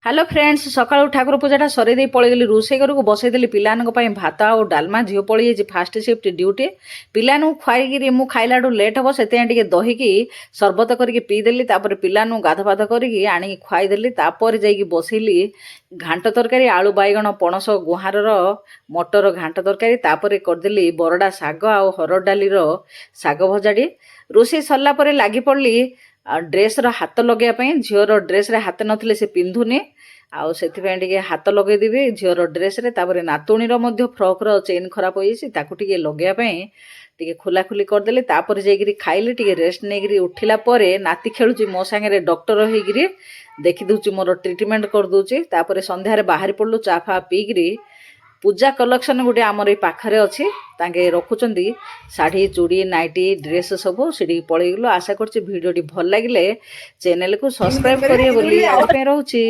Hello friends सका Thakur पूजाटा sir पलैली रोसे घर को बसईदेली पाई भात आ डालमा झील पलि फास्ट सिफ्ट ड्यूटी पिलानु खुआई मु खाइला लेट हम से दही की सरबत करके पीदेली पिलानु गाधपाध करी आनी खुआईदेली जाइए बसैली घांट तरकारी आलू बैगण पणस गुहार मटर घांट तरकारी करदेली बरडा शाग आ हरड़ डालीर शाग भजाटी रोसे सरला लगी पड़ी ड्रेस हाथ लगे झीवर ड्रेस हाथ नथिले से पिंधुनी आउ से हाथ लगेदेवी झीवर ड्रेस नातुणीर फ्रॉक चेन खराब होती लगे खोलाखोली करदेली जाइए खाइली टे रेस्ट नहीं उठिला नाती खेलुची मो सांगे डॉक्टर होगी देखी दूची मोर ट्रिटमेंट कर दूची संध्यारे बाहरी पड़लु चा फा पीकरी पूजा कलेक्शन गोटे आमर ये पाखे अच्छी तांके रखुचंदी शाढ़ी चूड़ी नाइटी ड्रेस सब से पलैगलु आशा कर भिडियोटी भल लगे चैनल को सब्सक्राइब करेंगे रोचे।